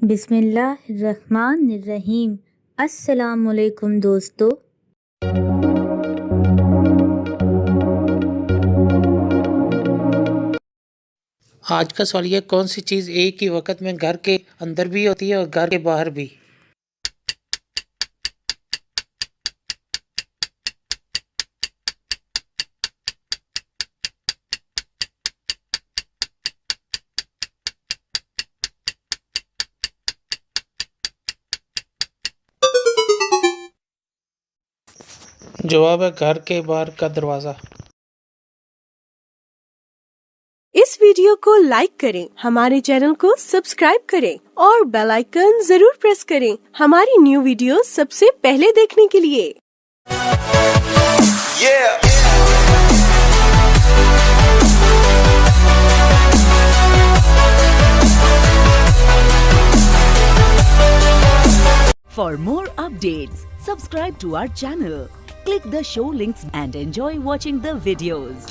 बिस्मिल्लाहिर्रहमानिर्रहीम। अस्सलामुअलैकुम दोस्तों। आज का सवाल ये, कौन सी चीज़ एक ही वक्त में घर के अंदर भी होती है और घर के बाहर भी? जवाब है घर के बाहर का दरवाज़ा। इस वीडियो को लाइक करें, हमारे चैनल को सब्सक्राइब करें और बेल आइकन जरूर प्रेस करें हमारी न्यू वीडियो सबसे पहले देखने के लिए। For more updates, subscribe to our channel, click the show links and enjoy watching the videos.